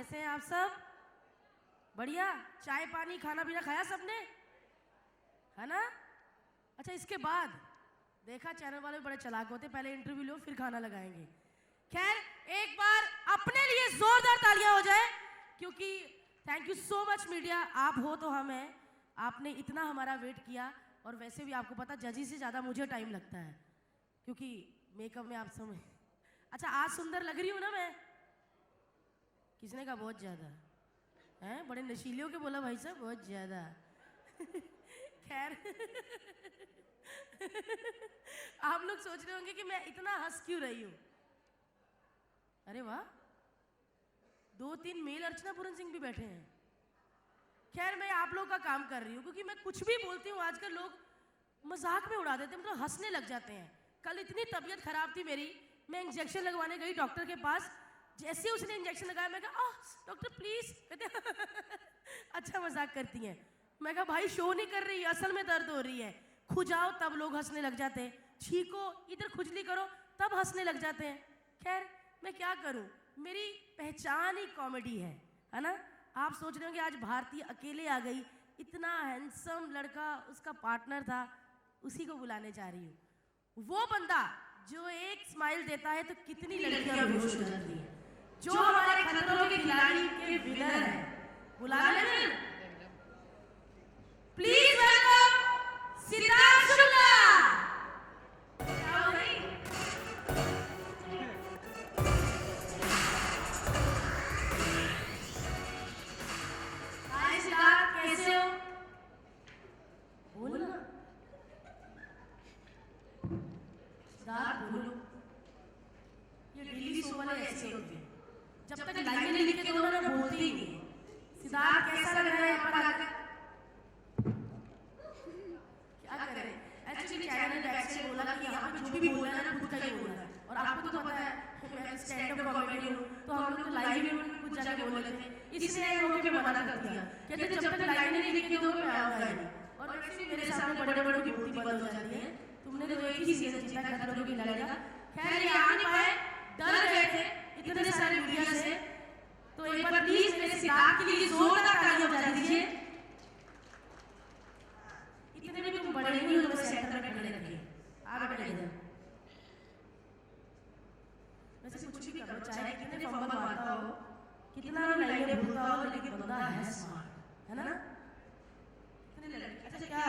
कैसे हैं आप सब? बढ़िया। चाय पानी खाना पीना खाया सबने, है ना? अच्छा, इसके बाद देखा चैनल वाले बड़े चालाक होते, पहले इंटरव्यू लो फिर खाना लगाएंगे। खैर, एक बार अपने लिए जोरदार तालियां हो जाए, क्योंकि thank you so much media, आप हो तो हम हैं। आपने इतना हमारा वेट किया, और वैसे भी आपको पता जजी से ज़्यादा मुझे टाइम लगता है, क्योंकि मेकअप में आप समय। अच्छा, आज सुंदर लग रही हूँ ना मैं? किसने कहा बहुत ज़्यादा? हैं, बड़े नशीले के बोला भाई साहब, बहुत ज़्यादा। खैर आप लोग सोच रहे होंगे कि मैं इतना हंस क्यों रही हूँ। अरे वाह, 2-3 मेल अर्चना पूरन सिंह भी बैठे हैं। खैर, मैं आप लोग का काम कर रही हूँ, क्योंकि मैं कुछ भी बोलती हूँ आजकल लोग मजाक में उड़ा देते हैं, मतलब हंसने लग जाते हैं। कल इतनी तबीयत खराब थी मेरी, मैं इंजेक्शन लगवाने गई डॉक्टर के पास, जैसे ही उसने इंजेक्शन लगाया मैं कहा डॉक्टर प्लीज, कहते अच्छा मजाक करती हैं। मैं कहा भाई शो नहीं कर रही, असल में दर्द हो रही है। खुजाओ तब लोग हंसने लग जाते हैं, छीको इधर खुजली करो तब हंसने लग जाते हैं। खैर, मैं क्या करूं, मेरी पहचान ही कॉमेडी है ना? आप सोच रहे हो कि आज भारती अकेले आ गई, इतना हैंडसम लड़का उसका पार्टनर था, उसी को बुलाने जा रही हूँ। वो बंदा जो एक स्माइल देता है तो कितनी लड़कियां बेहोश हो जाती हैं, जो हमारे खतरों के खिलाड़ी के विनर है। बुला लें प्लीज, वेलकम सिद्धार्थ शुक्ला। हाय सिद्धार्थ, कैसे हो? बोलो ना सिद्धार्थ, बोलो। ये डेली शो वाले ऐसे होते हैं, जब तक लाइनें नहीं लिख के दो ना बोलते ही नहीं। सिद्धार्थ, कैसा लग रहा है यहाँ पर आकर? क्या करें, एक्चुअली चैनल ने बैक से बोला कि यहाँ पे जो भी बोलना है ना खुद का ही बोलना है, और आपको तो पता है मैं स्टैंड अप कॉमेडी हूँ, तो हम लोग तो लाइव में कुछ जगह बोल लेते हैं, इसलिए मौके पे मना कर दिया, कहते जब तक लाइनें नहीं लिख के दो मैं आऊँगा नहीं। और वैसे भी मेरे सामने बड़े बड़ों की मूर्ति बंद हो जाती है, तुमने तो एक ही सीजन जीता खतरों की लड़ाई का। खैर, ये आ नहीं पाए, डर गए थे इतने सारे मीडिया से, तो एक बार प्लीज मेरे सिद्धार्थ के लिए जोरदार तालियां बजा दीजिए। इतने में तुम बड़े नहीं हो तो सेंटर में खड़े रखिए, आ बैठे इधर। वैसे कुछ भी करो, चाहे कितने फंबल मारता हो, कितना भी लाइनें भूलता हो, लेकिन बंदा है स्मार्ट, है ना? अच्छा, क्या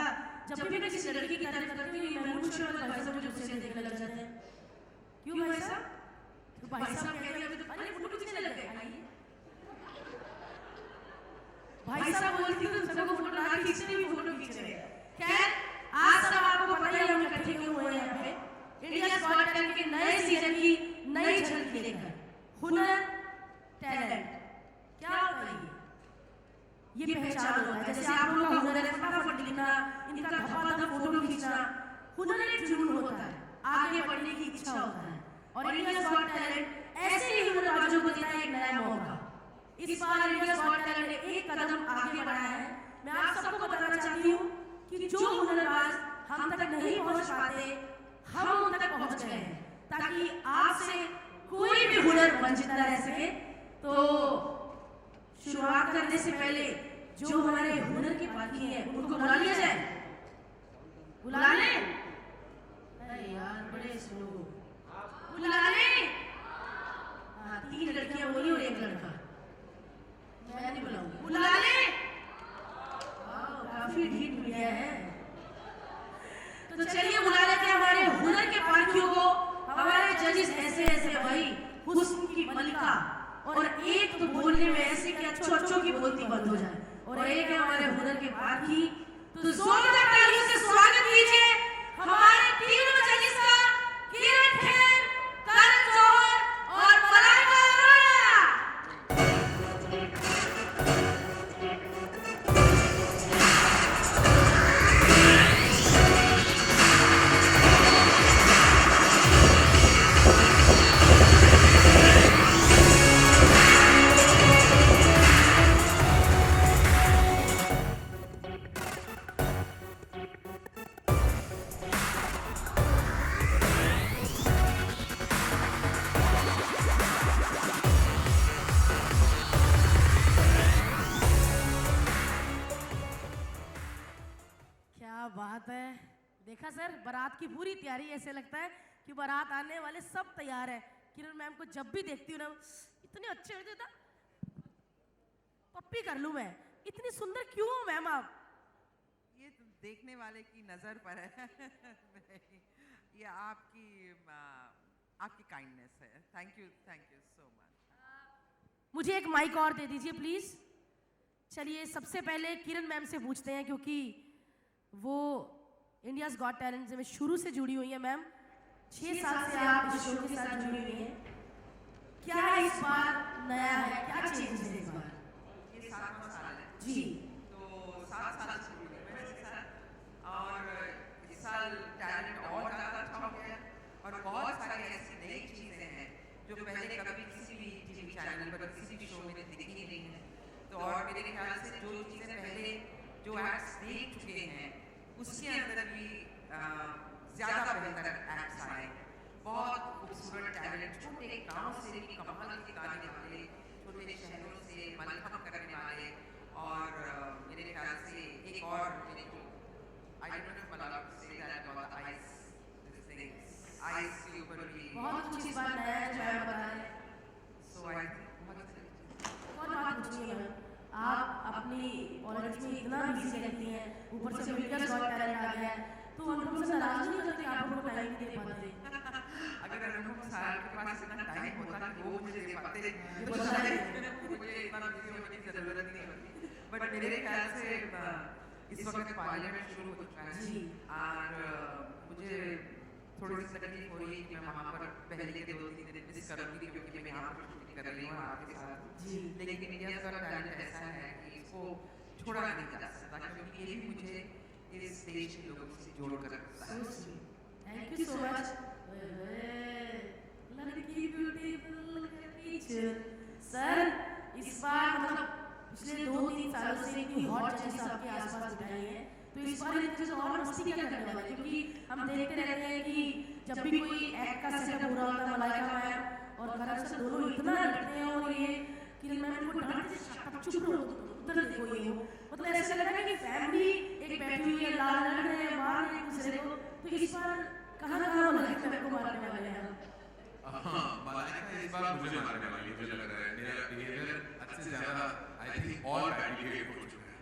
जब भी मैं किसी लड़की की तारीफ करती हूँ, महमूद शोर भाई साहब मुझे उससे देखने लग जाते हैं। क्यों भाई साहब? तो भाई साहब कहते हैं अरे फोटो खींचने लग गए, आइए। भाई साहब बोलती तो सबको फोटो ना खींचने भी फोटो खींच रहे हैं। खैर, आज सब आपको पता ही है हम इकट्ठे क्यों हुए हैं यहाँ पे। इंडिया गॉट टैलेंट के नए सीजन की नई झलक लेकर, हुनर टैलेंट क्या होता है? ये पहचान होता है। जैसे आप लोगों का हुनर है फटाफट लिखना, इनका धपाधप फोटो खींचना, हुनर एक जुनून होता है, आगे बढ़ने की इच्छा होता है। और इंडिया गॉट टैलेंट ऐसे ही हुनरबाजों को देता है एक नया मौका। इस बार इंडिया गॉट टैलेंट ने एक कदम आगे बढ़ाया है। मैं आप सबको बताना चाहती हूँ कि जो हुनरबाज हम तक नहीं पहुँच पाते, हम उन तक पहुँच गए हैं, ताकि आपसे कोई भी हुनर वंचित न रह सके। तो शुरुआत करने से पहले जो हमारे हुनर की बाकी है उनको बुला लिया जाए। बुला ले। अरे यार बड़े स्लो, बुला ले। हाँ, 3 लड़कियां बोली और 1 लड़का, मैं नहीं बुलाऊंगी। बुला ले। काफी ढीठ मीडिया है, तो चलिए बुला लेते हैं हमारे हुनर के पार्थियों को। हमारे जजेस ऐसे ऐसे भाई, हुस्न की मलिका, और एक तो बोलने में ऐसे कि अच्छों की बोलती बंद हो जाए, और एक है हमारे हुनर के पार्थी। तो जोरदार तालियों से स्वागत कीजिए हमारे तीनों जजेस का, किरण खेर, करण जौहर और मलाइका अरोड़ा। देखा सर, बारात की पूरी तैयारी, ऐसे लगता है कि बारात आने वाले सब तैयार है। किरण मैम को जब भी देखती हूँ ना, इतने अच्छे होते था, पप्पी कर लूं मैं। इतनी सुंदर क्यों हो मैम आप? ये तो देखने वाले की नजर पर है। ये आपकी काइंडनेस है। Thank you so much. मुझे एक माइक और दे दीजिए प्लीज। चलिए सबसे पहले किरण मैम से पूछते हैं, क्योंकि वो इंडियाज गॉट टैलेंट में शुरू से जुड़ी हुई है। मैम 6 साल से आप इस शो के साथ जुड़ी हुई हैं, क्या इस बार नया है, क्या चेंजेस है इस बार? ये 7वां साल है जी। तो 7 साल से जुड़ी हूँ मैं इसके साथ, और इस साल टैलेंट और ज़्यादा अच्छा हो गया और बहुत सारी ऐसी नई चीज़ें हैं जो पहले कभी किसी भी टीवी चैनल पर किसी भी शो में दिखी नहीं है। तो और मेरे ख्याल से जो चीज़ें पहले जो एक्ट्स देख चुके हैं उसके अंदर भी ज़्यादा बेहतर एक्ट्स आए। बहुत खूबसूरत टैलेंट, छोटे गाँव से भी कमाल के गाने वाले, छोटे शहरों से मलखम करने वाले, और मेरे ख्याल से एक और आई डोंट नो मतलब say that about ice, this thing ice के ऊपर भी बहुत कुछ इस बार नया है जो मैम बता रहे हैं। सो आई थिंक और बात पूछिए मैम, आप अपनी पॉलिटिक्स में इतना बिजी रहती हैं, ऊपर से इंडियाज गॉट टैलेंट आ गया है, तो अनुपम से नाराज नहीं होते कि आप उनको टाइम नहीं दे पाते? अगर अनुपम सर के पास इतना टाइम होता कि वो मुझे दे पाते तो शायद मुझे इतना बिजी होने की जरूरत नहीं होती। बट मेरे ख्याल से इस वक्त पार्लियामेंट शुरू हो चुका है और मुझे थोड़ी सी तकलीफ हो रही है कि मैं वहाँ पर पहले के 2-3 दिन मिस करूँगी क्योंकि मैं यहाँ पर शूटिंग कर रही हूँ आपके साथ। लेकिन इंडियाज गॉट टैलेंट ऐसा है कि इसको छोड़ा नहीं जा सकता, क्योंकि ये भी मुझे इस देश के लोगों से जोड़ कर रखता है। Thank you so much. लड़की ब्यूटीफुल टीचर सर, इस बार मतलब पिछले 2-3 सालों से इतनी हॉट चीज आपके आसपास बिठाई है, तो इस बार इनके साथ और मस्ती क्या करने वाले? क्योंकि हम देखते रहते हैं कि जब भी कोई एक्ट का सेटअप हो रहा होता है, मलाइका मैम और करण सर दोनों इतना लड़ते हैं, और ये किरण मैम को डांटते हैं, चुप रहो, उधर देखो, ये हो, मतलब ऐसा लग रहा है कि फैमिली एक बैठी हुई है, लाल लड़ रहे हैं, मार रहे हैं एक दूसरे को। तो इस बार कहाँ मलाइका मैम को मारने वाले हैं? हाँ, मलाइका इस बार मुझे मारने वाली है, मुझे लग रहा है। मेरा बिहेवियर अच्छे से ज़्यादा आई थिंक और बैड बिहेव हो चुका है।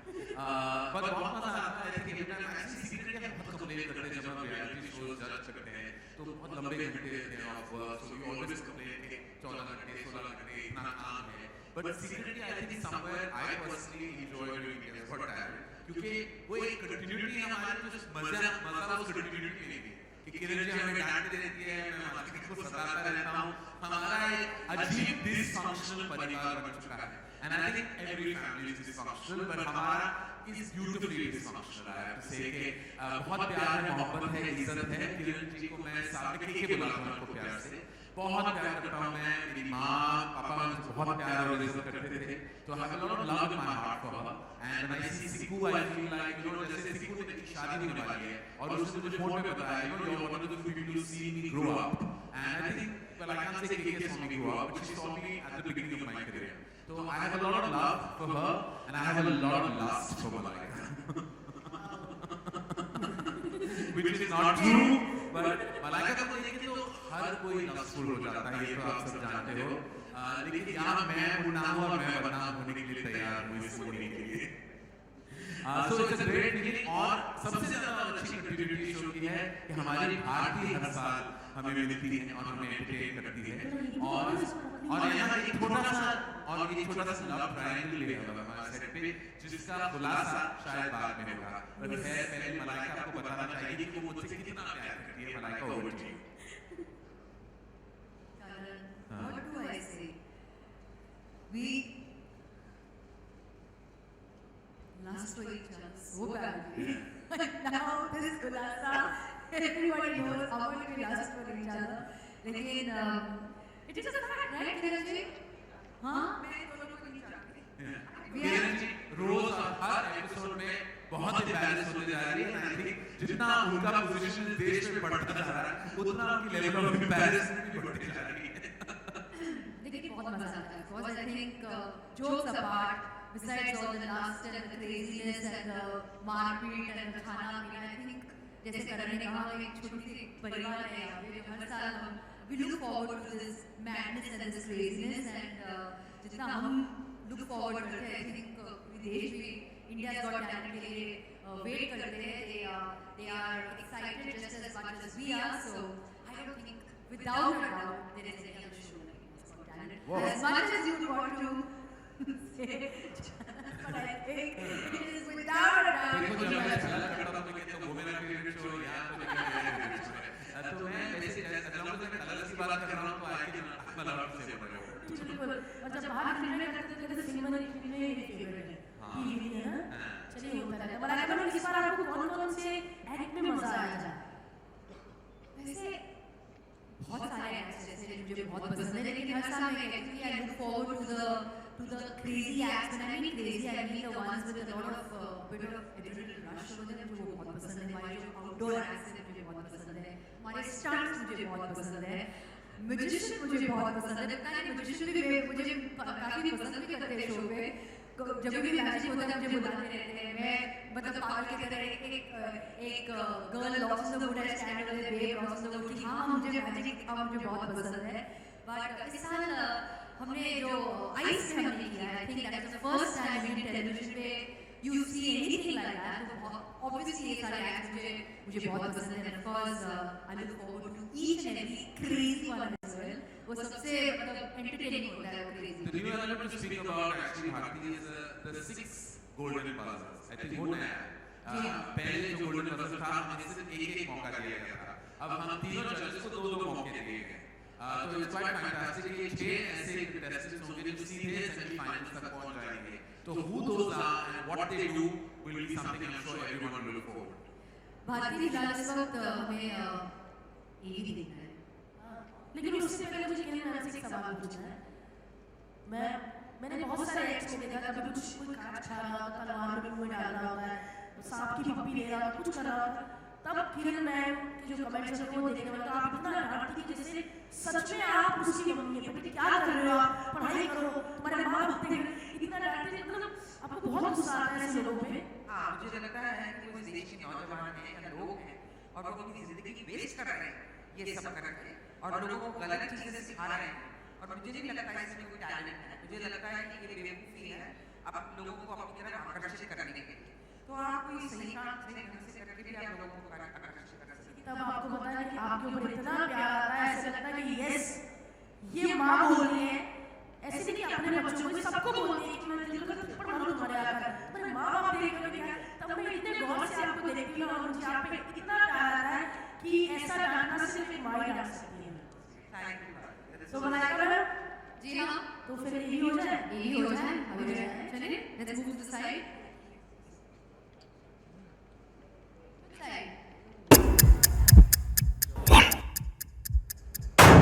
पर बहुत मजा आता है कि अपना ऐसी सीक्रेट क्या बहुत कंप्लेन करते हैं जब हम रियलिटी शोज जज करते हैं, तो बहुत लंबे घंटे रहते हैं of work, so you always complain कि 14 घंटे 16 घंटे इतना काम है। But secretly I think somewhere I personally enjoy doing India's got talent, क्योंकि वो एक कंटिन्यूटी है हमारी, जो मजा उस कंटिन्यूटी में नहीं कि किरण जी हमें डांटते रहती है, मैं हमारे को सताता रहता हूँ। हमारा एक अजीब डिसफंक्शनल परिवार बन चुका है, and I think every family is dysfunctional, but हमारा is beautifully dysfunctional. I have to say कि बहुत प्यार है, मोहब्बत है, इज्जत है। किरण जी को मैं सामने के बुलाता हूँ उनको प्यार से, बहुत प्यार करता हूँ मैं। मेरी माँ पापा मुझे बहुत प्यार और इज्जत करते थे, तो I have a lot of love in my heart for her. And when I see Siku I feel like you know, जैसे सिकू की शादी होने वाली है और उसने मुझे फोन पे बताया, you know you are one of the few people to see me grow up, and I think well I can't say KK saw me grow up, but she saw me at the beginning of my career. So I have a lot of love for her and I have a lot of lust for Malaika. Which is not true, but Malaika को देख के तो हर कोई lustful हो जाता है, ये तो आप सब जानते हो। लेकिन यहाँ मैं बदनाम और मैं बदनाम होने के लिए तैयार हूँ इस होने के लिए। So it's a great feeling, और सबसे ज़्यादा अच्छी कंटिन्यूटी शो की है कि हमारी भारतीय हर साल हमें मिलती है और हमें एंटरटेन करती है, और यहाँ एक छोटा सा लव ट्रायंगल ले आया हमारे सेट पे, जिसका खुलासा शायद बाद में होगा। पर खैर पहले मलाइका आपको बताना चाहिए कि वो मुझसे कितना प्यार करती है। Malaika over to you. What do I say? We lust for each other so badly. Now this khulasa, everybody knows how much we lust for each other. लेकिन it is a fact, right, Kiran ji? हाँ? किरण जी रोज और हर episode में बहुत embarrass होते जा रही है। I think जितना उनका पोजीशन देश में बढ़ता जा रहा है, उतना उनकी लेवल ऑफ एम्बैरेसमेंट भी बढ़ती जा रही है। देखिए बहुत मजा आता है, because I think jokes apart, besides all the lust and the craziness and the marpeet and the khana pina, I think जैसे करण ने कहा एक छोटी सी परिवार है यहाँ पे, हर साल हम we look forward to this madness and this craziness and जितना हम look forward करते हैं, I think विदेश भी India's Got Talent के लिए wait करते हैं, they are excited just as much as we are, so I don't think without a doubt there is any other show like India's Got Talent. Wow. As much as you want to say, but I think it is without a doubt. देखो जब मैं India's चला Got करता था तो वो मेरा favourite show यहाँ तो मेरा फेवरेट शो है। तो मैं वैसे जब मैं कलर्स की बात कर रहा हूँ तो आई कैन मतलब से बोल रहा हूँ। बिल्कुल। और जब बाहर फिल्में करते थे तो फिल्में मेरी फेवरेट है। टीवी है ना? चलिए होता रहता है। बड़ा करो इस बार आपको कौन-कौन से एक्ट में मजा आया था? वैसे बहुत सारे एक्ट्स जैसे मुझे बहुत पसंद है, लेकिन हर साल मैं कहती हूँ I look forward to the crazy acts. When I mean crazy, I mean the ones with a lot of bit of adrenaline rush होते हैं, मुझे वो बहुत पसंद है। हमारे जो आउटडोर एक्ट्स हैं मुझे बहुत पसंद है, हमारे स्टंट्स मुझे बहुत पसंद है, म्यूजिशियन मुझे बहुत पसंद है। पता नहीं म्यूजिशियन भी मुझे काफी पसंद भी करते हैं शो पे, जब भी मैजिक होता है मुझे बुलाते रहते हैं। मैं मतलब पागल की तरह एक girl lost in the wood stand with a babe lost in the wood कि हाँ मुझे मैजिक अब मुझे बहुत पसंद है। बट इस साल हमने जो आइस में हमने किया है, I think that's the first time in television पे you see anything like that. तो ऑब्वियसली ये सारे एक्ट्स मुझे बहुत पसंद है। Of course I look forward to each and every crazy one as well. वो सबसे मतलब एंटरटेनिंग होता है वो crazy. The new element to speak about actually Bharti is the 6 golden buzzers. I think वो नया है। पहले जो golden buzzer था हमें सिर्फ एक मौका दिया गया था, अब हम तीनों जजेस को दो मौके दिए गए। तो it's quite fantastic कि 6 ऐसे contestants होंगे जो सीधे सेमीफाइनल्स तक पहुंच जाएंगे। तो who those are and what they do will be something I'm sure everyone will look forward. भारतीय फिलहाल इस वक्त हमें यही देखना है। लेकिन उससे पहले मुझे किरण मैम से एक सवाल पूछना है। मैंने बहुत सारे एक्ट्स में देखा, कभी कुछ कोई काट खा रहा होता है, तलवार में मुंह डाल रहा होता है, सांप की पप्पी ले रहा होता, कुछ कर रहा होता, तब किरण मैम के जो कमेंट्स होते हैं वो देखने में लगता आप इतना डांटती कि जैसे सच में आप उसकी मम्मी है, बेटे क्या कर रहे हो आप, पढ़ाई करो, तुम्हारे माँ बाप इतना डांटते, मतलब आपको बहुत गुस्सा आता है ऐसे लोगों पे। हाँ, मुझे लगता है कि वो देश के नौजवान हैं या लोग हैं और वो अपनी जिंदगी वेस्ट कर रहे हैं ये सब करके और लोगों को गलत चीजें सिखा रहे हैं। और मुझे नहीं लगता है इसमें कोई टैलेंट है, मुझे लगता है कि ये बेवकूफ़ी है अब लोगों को अपनी तरफ आकर्षित करने के लिए। तो आप कोई सही काम सही ढंग से करके भी आप लोगों को आकर्षित कर सकते हैं। तब आपको पता है कि आपके ऊपर इतना प्यार आता है, ऐसा लगता है कि यस ये माँ बोल रही है। ऐसे नहीं कि अपने बच्चों को सबको बोलती है कि मैं दिल को थप्पड़ मारूं तुम्हारे आकर, मेरे माँ बाप देख कर क्या, तब मैं इतने गौर से आपको देखती हूँ और मुझे आप पे इतना प्यार आता है कि ऐसा डांटना सिर्फ एक माँ ही डांट सकती है। Thank you. तो बनाएगा मैम जी हाँ, तो फिर यही हो जाए, यही हो जाए, हो जाए। चलिए let's move to the side.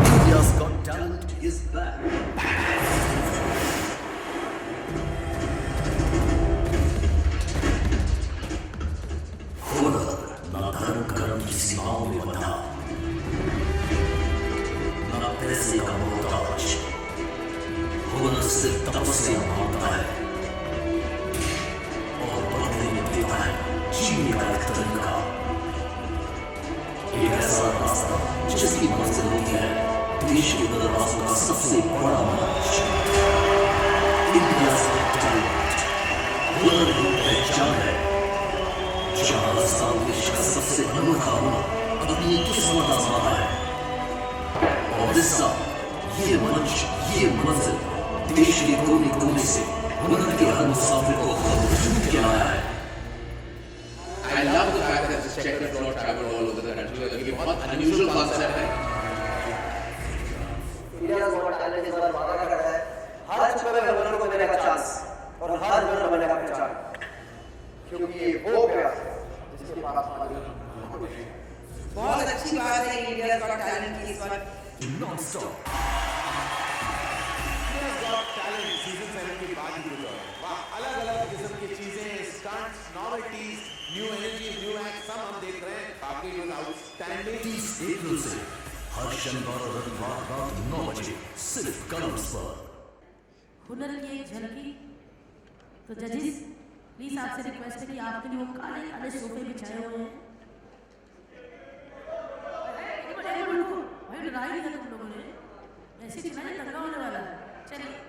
India's Got Talent is back. हुनर न धर्म कर्म की सीमाओं में बंधा, न पैसे का मोहताज, हुनर सिर्फ तपस्या मांगता है और बदले में देता है जीने का एक तरीका, एक ऐसा रास्ता जिसकी मंजिल होती है देश के दरवाजों का सबसे बड़ा मंच। India's Got Talent हुनर ही पहचान है, जहाँ हर देश का सबसे अनोखा हुनर अपनी किस्मत आजमाता है। और इस साल ये मंच, ये मंजिल देश के कोने कोने से हुनर के हर मुसाफिर को खूब के आया है। I love the fact that this checkered floor traveled all over the country. ये बहुत unusual concept है। India's Got Talent इस बार वादा कर रहा है हर छुपे हुए हुनर को देने का चांस और हर हुनर बनने का पहचान, क्योंकि ये वो प्यार जिसके पास बहुत अच्छी बात है इंडिया's Got Talent की इस बार Non-stop. India's Got Talent season 7 की बात ही कुछ और है। वाह, अलग-अलग किस्म की चीजें, stunts, novelties, new energy, new act, सब हम देख रहे हैं। बाकी लोग आउटस्टैंडिंग। 30 अप्रैल से हर शनिवार और रविवार रात 9 बजे सिर्फ कलर्स पर। हुनर की एक झलकी। तो जजेस प्लीज आपसे रिक्वेस्ट है कि आपके लिए वो काले काले सोफे बिछाए हुए हैं, चला ही नहीं तुम लोगों ने, ऐसे चला नहीं दंगा होने वाला। चलिए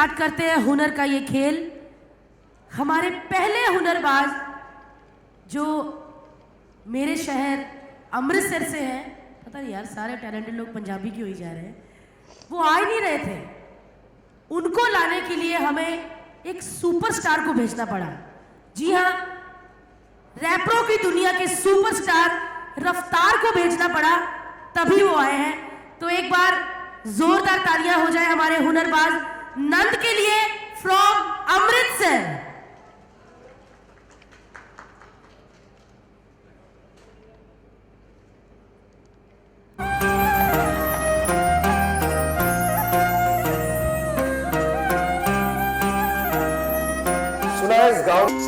स्टार्ट करते हैं हुनर का ये खेल। हमारे पहले हुनरबाज जो मेरे शहर अमृतसर से हैं, पता नहीं यार सारे टैलेंटेड लोग पंजाबी क्यों ही जा रहे हैं, वो आ ही नहीं रहे थे। उनको लाने के लिए हमें एक सुपरस्टार को भेजना पड़ा। जी हाँ, रैपरों की दुनिया के सुपरस्टार रफ्तार को भेजना पड़ा, तभी वो आए हैं। तो एक बार जोरदार तालियां हो जाए हमारे हुनरबाज नंद के लिए फ्रॉम अमृतसर। सुना है इस गांव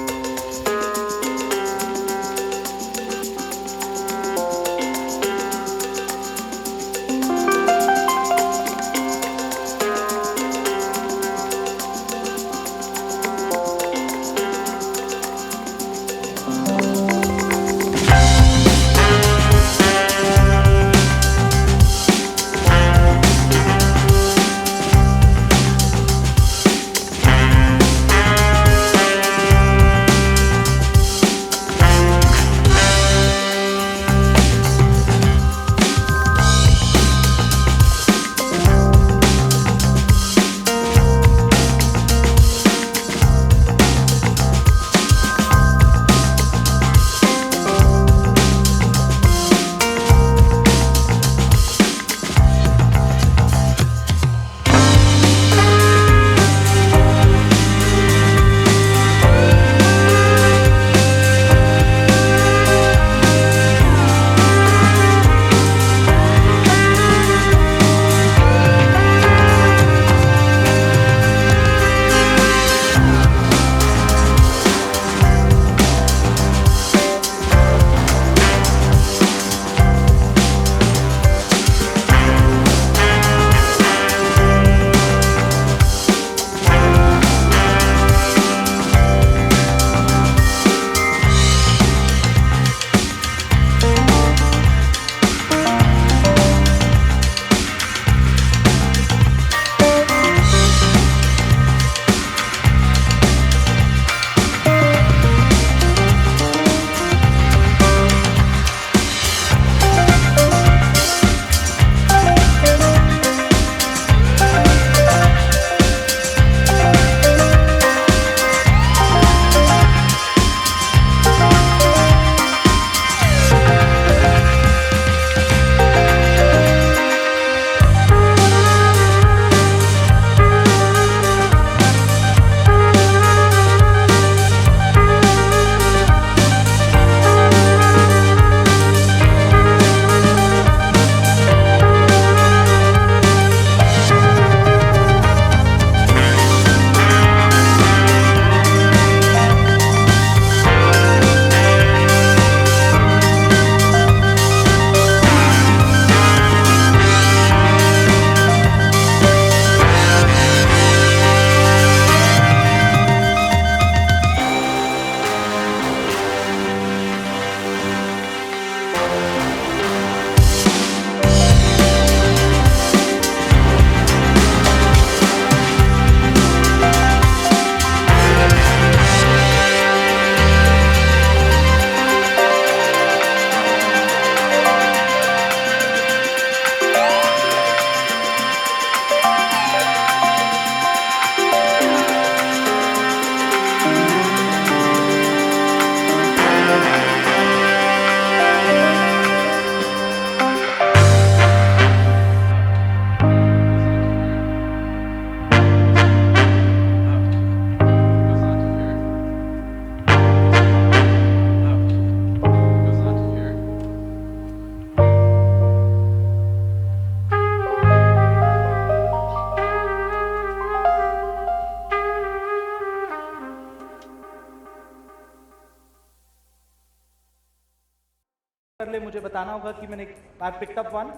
ले मुझे बताना होगा कि मैंने I picked up one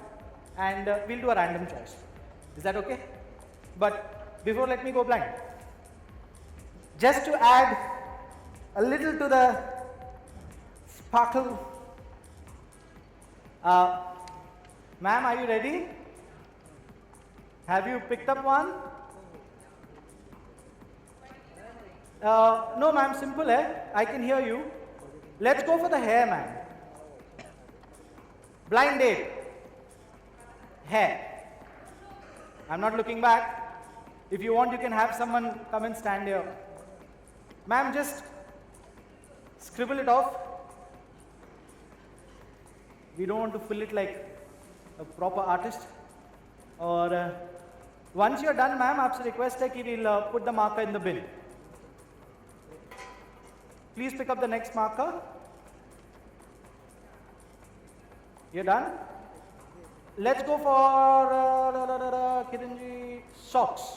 and we'll do a random choice. Is that okay? But before let me go blind, just to add a little to the sparkle. Ma'am, are you ready? Have you picked up one? No, ma'am, simple hai. I can hear you. Let's go for the hair, ma'am. Blind date. Hair. I'm not looking back. If you want, you can have someone come and stand here. Ma'am, just scribble it off. We don't want to fill it like a proper artist. Or once you're done, ma'am, आपसे request है कि we'll put the marker in the bin. Please pick up the next marker. You're done? Let's go for Kiranji, socks.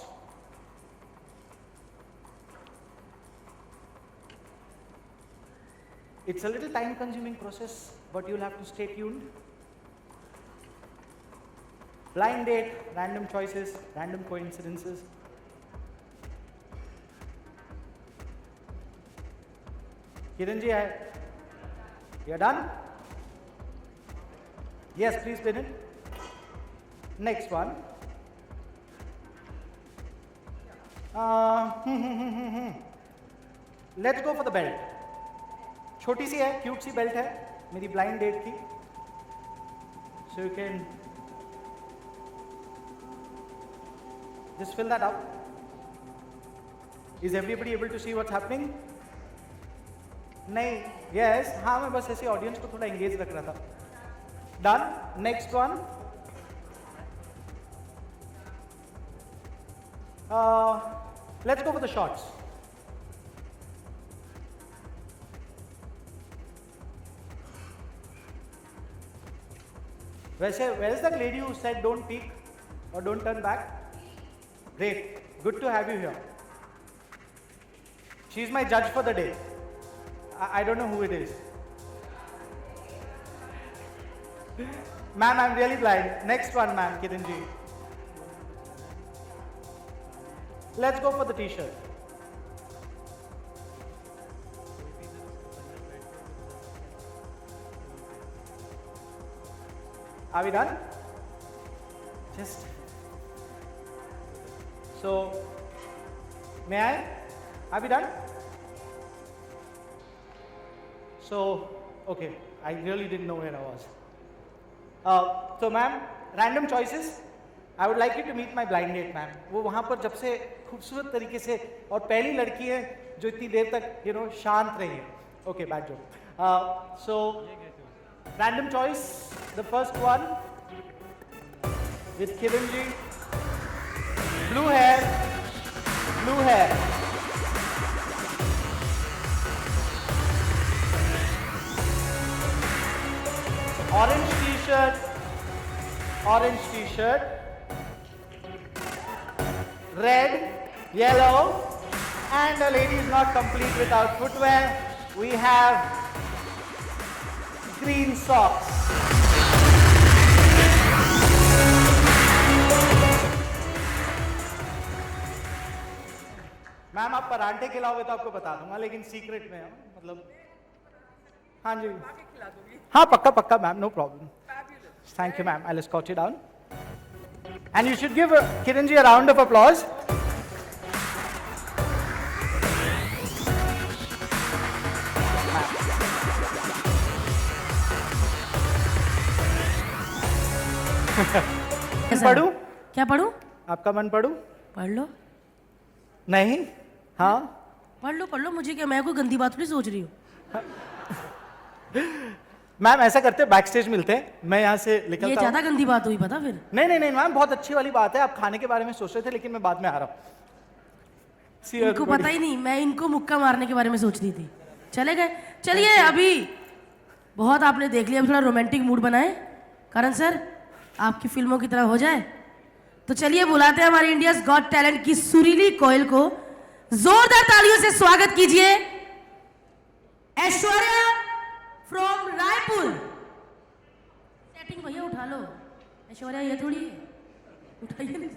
It's a little time consuming process, but you'll have to stay tuned. Blind date, random choices, random coincidences. Kiranji, you're done? Yes, please spin it. Next one. Let's go for the belt. छोटी सी है, cute सी belt है मेरी blind date की. So you can just fill that up. Is everybody able to see what's happening? नहीं, yes, हाँ मैं बस ऐसे ऑडियंस को थोड़ा एंगेज रख रहा था. Done. Next one. Let's go for the shorts. Where is that lady who said don't peek or don't turn back? Great, good to have you here. She's my judge for the day. I don't know who it is. Ma'am, I'm really blind. Next one, ma'am, Kiranji. Let's go for the t-shirt. Are we done? Just so, may I? Are we done? So, okay, I really didn't know where I was. So, ma'am, random choices. I would like you to meet my blind date, ma'am. वो वहाँ पर जब से खूबसूरत तरीके से और पहली लड़की है जो इतनी देर तक शांत रही है. Okay, bad joke. So, random choice. The first one with Kiranji. Blue hair. Blue hair. Orange t-shirt. Orange t-shirt. Red, yellow, and the lady is not complete without footwear. We have green socks. Ma'am आप परांठे खिलाओगे तो आपको बता दूंगा, लेकिन secret में है, मतलब हाँ जी हाँ पक्का पक्का ma'am, no problem. Thank you ma'am. I will escort you down. And you should give Kiranji a round of applause. पढ़ू? क्या पढ़ू? आपका मन पढ़ू? पढ़ लो. नहीं? हाँ पढ़ लो. मुझे क्या, मैं कोई गंदी बात नहीं सोच रही हूँ. मैम ऐसा करते बैक स्टेज मिलते हैं, मैं यहाँ से निकलता हूँ. ये ज्यादा गंदी बात हुई पता फिर. नहीं मैम, बहुत अच्छी वाली बात है. आप खाने के बारे में सोच रहे थे, लेकिन मैं बाद में आ रहा हूँ. इनको पता ही नहीं, मैं इनको मुक्का मारने के बारे में सोच रही थी. चले गए. चलिए अभी बहुत आपने देख लिया, अभी थोड़ा रोमांटिक मूड बनाए. करण सर आपकी फिल्मों की तरह हो जाए तो चलिए बुलाते हैं हमारे इंडियाज गॉट टैलेंट की सुरीली कोयल को. जोरदार तालियों से स्वागत कीजिए ऐश्वर्या फ्रॉम रायपुर. उठा लो। ऐश्वर्या ये थोड़ी है, उठाइए नहीं।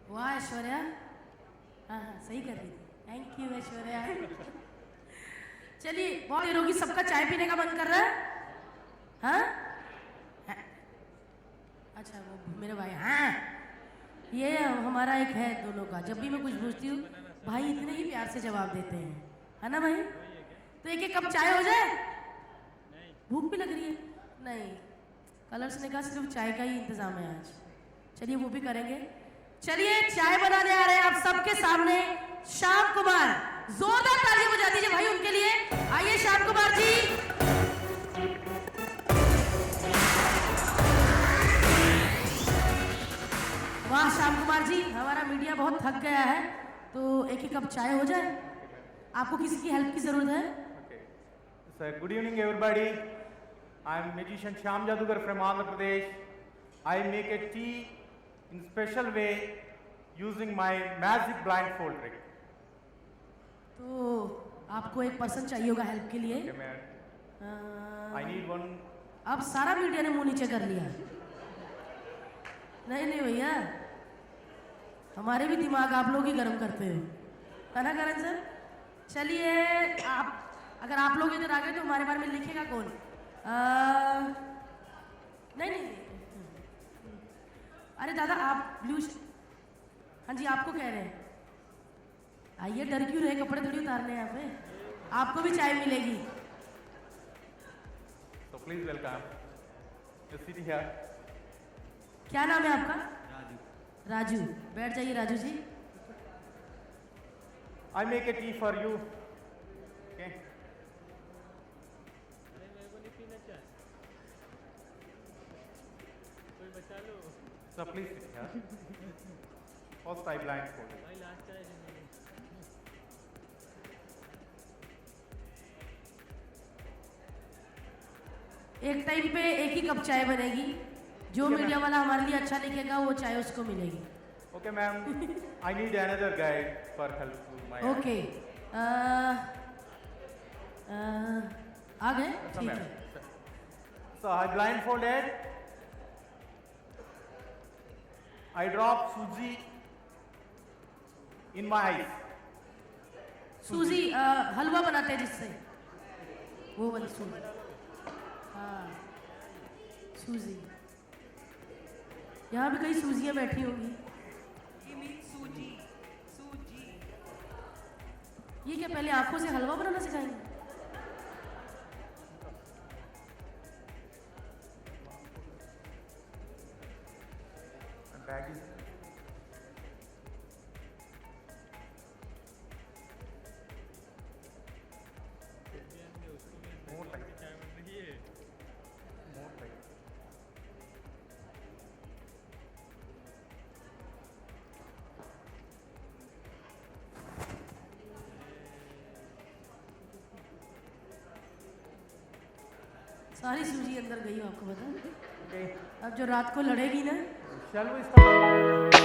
वाह ऐश्वर्या, हाँ हाँ सही कर रही थी। Thank you Aishwarya. चलिए बहुत देर होगी, सबका चाय पीने का मन कर रहा है? हाँ अच्छा वो मेरे भाई, हाँ ये हमारा एक है दोनों का। जब भी मैं कुछ पूछती हूँ भाई इतने ही प्यार से जवाब देते हैं, है ना भाई? तो एक एक कप चाय हो जाए? भूख भी लग रही है? नहीं, कलर्स ने कहा सिर्फ चाय का ही इंतजाम है आज। चलिए वो भी करेंगे। चलिए चाय बनाने आ रहे हैं आप सबके सामने श्याम कुमार। जोरदार तालियां बजा दीजिए भाई उनके लिए। आइए श्याम कुमार जी। वाह श्याम कुमार जी, हमारा मीडिया बहुत थक गया है, तो एक एक कप चाय हो जाए। आपको किसी की हेल्प की जरूरत है? Sir, good evening everybody. I am magician Shyam Jadugar from Andhra Pradesh. I make a tea in special way using my magic blindfold trick. तो आपको एक पर्सन चाहिए होगा हेल्प के लिए। Okay, man. I need one. अब सारा media ने मुंह नीचे कर लिया। नहीं नहीं भैया, हमारे भी दिमाग आप लोग ही गर्म करते हो, है ना करण सर? चलिए आप, अगर आप लोग इधर आ गए तो हमारे बारे में लिखेगा कौन? नहीं नहीं, अरे दादा आप ब्लू, हाँ जी आपको कह रहे हैं। आइए, डर क्यों रहे, कपड़े थोड़ी उतारने हैं यहाँ पे, आपको भी चाय मिलेगी। So please welcome. Just sit here. क्या नाम है आपका? राजू। बैठ जाइए Raju ji. I make a tea for you. Okay. So please sit here. First I blindfold you. एक टाइम पे एक ही कप चाय बनेगी, जो मीडिया वाला हमारे लिए अच्छा लिखेगा वो चाय उसको मिलेगी। Okay, ma'am. I need another guy for help to my. Okay आ गए? So, ठीक ma'am. है। So I blindfolded. I drop Suji in my eyes. सूजी हलवा बनाते हैं जिससे, वो वाली सूजी। हाँ सूजी, यहाँ भी कई सूजियाँ बैठी होंगी। He means सूजी, सूजी। ये क्या पहले आंखों से हलवा बनाना सिखाएंगे? Bag is. More tight. More tight. सारी सूजी अंदर गई हो, आपको पता है? Okay. अब जो रात को लड़ेगी ना, Shall we start?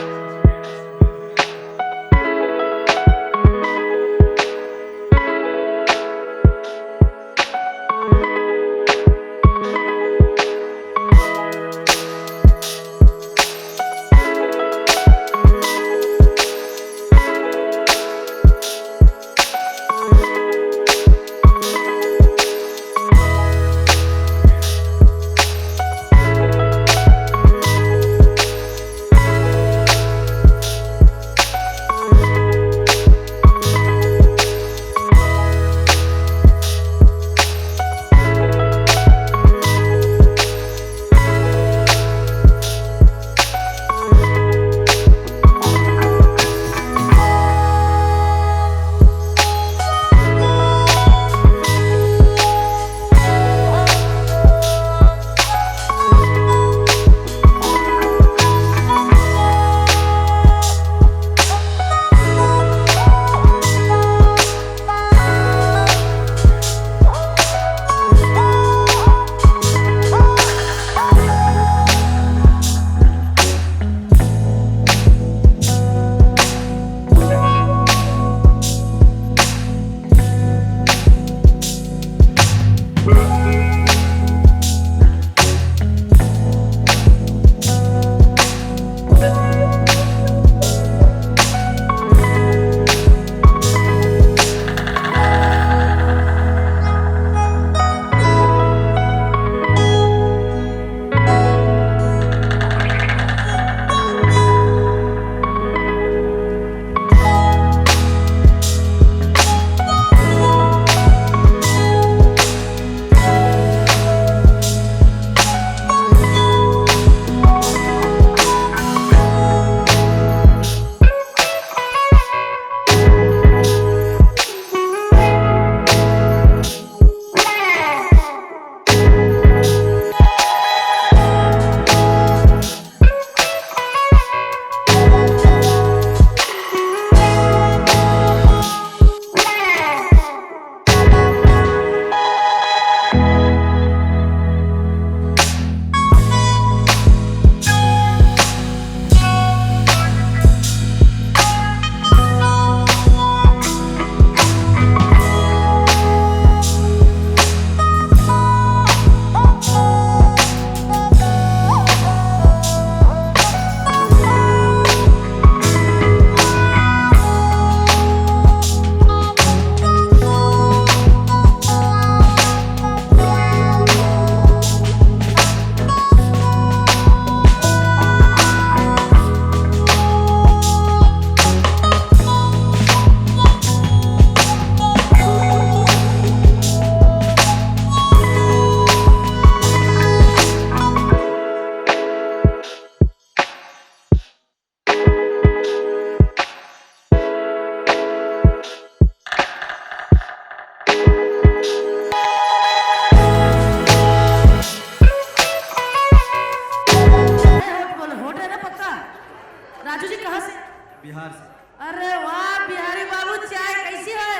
बिहार से। अरे वाह बिहारी बाबू, चाय कैसी है?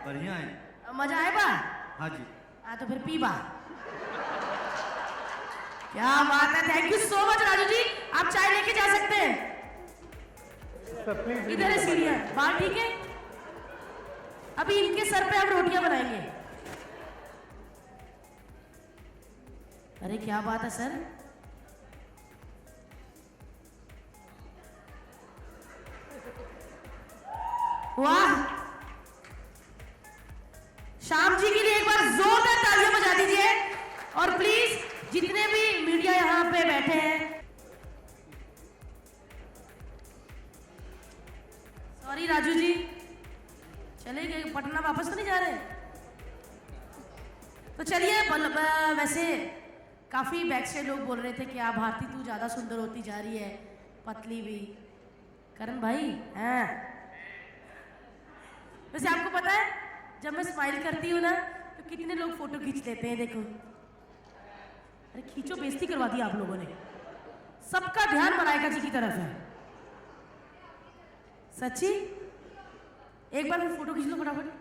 बढ़िया है। मजा आए बा? हाँ जी। हाँ तो फिर पी बा। क्या बात है, thank you so much Raju ji, आप चाय लेके जा सकते हैं। सर प्लीज इधर है सीढ़ियाँ, बात ठीक है। अभी इनके सर पे हम रोटियां बनाएंगे। अरे क्या बात है सर, वाह। श्याम जी के लिए एक बार जोरदार तालियां बजा दीजिए। और प्लीज जितने भी मीडिया यहाँ पे बैठे हैं, सॉरी राजू जी, चले गए पटना, वापस तो नहीं जा रहे? तो चलिए, वैसे काफी बैक से लोग बोल रहे थे कि आप भारती तू ज्यादा सुंदर होती जा रही है, पतली भी। करण भाई हैं, वैसे आपको पता है जब मैं स्माइल करती हूँ ना तो कितने लोग फोटो खींच लेते हैं, देखो। अरे खींचो, बेइज्जती करवा दी आप लोगों ने। सबका ध्यान मलाइका जी की तरफ है। सच्ची एक बार फोटो खींच लो फटाफट।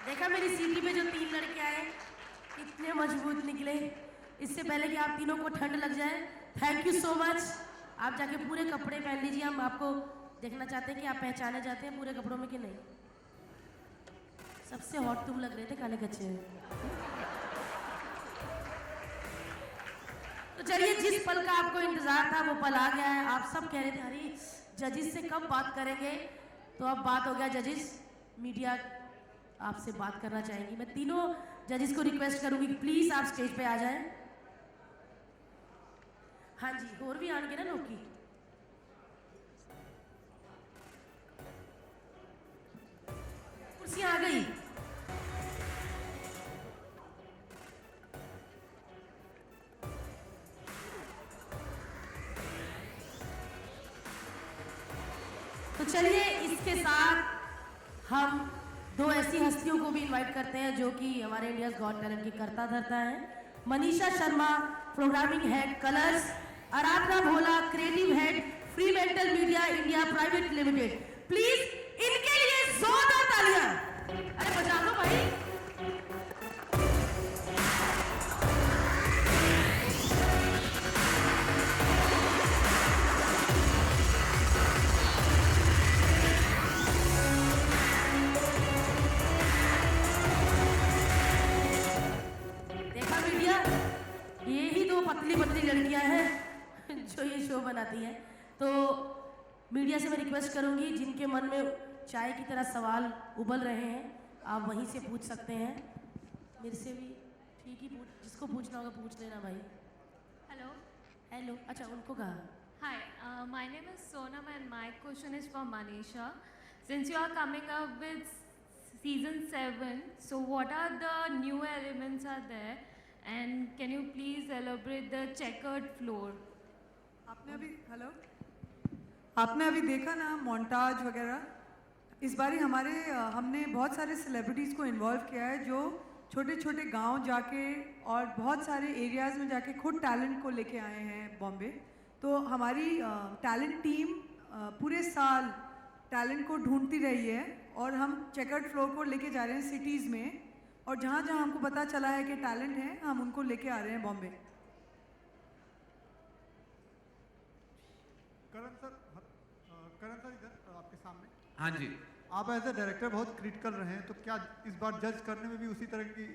देखा मेरी सीटी पे जो 3 लड़के आए कितने मजबूत निकले। इससे पहले कि आप तीनों को ठंड लग जाए, थैंक यू सो मच। आप जाके पूरे कपड़े पहन लीजिए, हम आपको देखना चाहते हैं कि आप पहचाने जाते हैं पूरे कपड़ों में कि नहीं। सबसे हॉट तुम लग रहे थे काले कच्चे में। तो चलिए, जिस पल का आपको इंतजार था वो पल आ गया है। आप सब कह रहे थे अरे जजिस से कब बात करेंगे, तो अब बात हो गया जजिस। मीडिया आपसे बात करना चाहेंगी। मैं तीनों जजिस को रिक्वेस्ट करूंगी कि प्लीज आप स्टेज पे आ जाएं। हाँ जी, और भी आएंगे ना लोग की। कुर्सियां आ गई। तो चलिए, इसके साथ हम 2 ऐसी हस्तियों को भी इनवाइट करते हैं जो कि हमारे इंडियाज गॉट टैलेंट की करता धरता है। Manisha Sharma, programming head colours, Aradhana Bhola, creative head free mental media India private limited. Please इनके लिए जोरदार तालियां। अरे बजा दो भाई। देखा मीडिया, ये ही 2 पतली पतली लड़कियां हैं जो ये शो बनाती हैं। तो मीडिया से मैं रिक्वेस्ट करूंगी, जिनके मन में चाय की तरह सवाल उबल रहे हैं, आप वहीं से पूछ सकते हैं। मेरे से भी ठीक ही जिसको पूछना होगा पूछ लेना भाई। Hello. हेलो, अच्छा उनको कहा। Hi, my name is Sonam and my question is for Manisha. Since you are coming up with season 7, so what are the new elements are there? And can you please elaborate the checkered floor? आपने अभी देखा ना montage वगैरह। इस बारी हमने बहुत सारे सेलिब्रिटीज़ को इन्वॉल्व किया है जो छोटे छोटे गांव जाके और बहुत सारे एरियाज़ में जाके खुद टैलेंट को लेके आए हैं बॉम्बे। तो हमारी टैलेंट टीम पूरे साल टैलेंट को ढूंढती रही है और हम चेकर्ड फ्लोर को लेके जा रहे हैं सिटीज़ में, और जहाँ जहाँ हमको पता चला है कि टैलेंट है हम उनको लेके आ रहे हैं बॉम्बे। करण सर इधर आपके सामने। हाँ जी, आप एज ए डायरेक्टर बहुत क्रिटिकल रहे हैं, तो क्या इस बार जज करने में भी उसी तरह की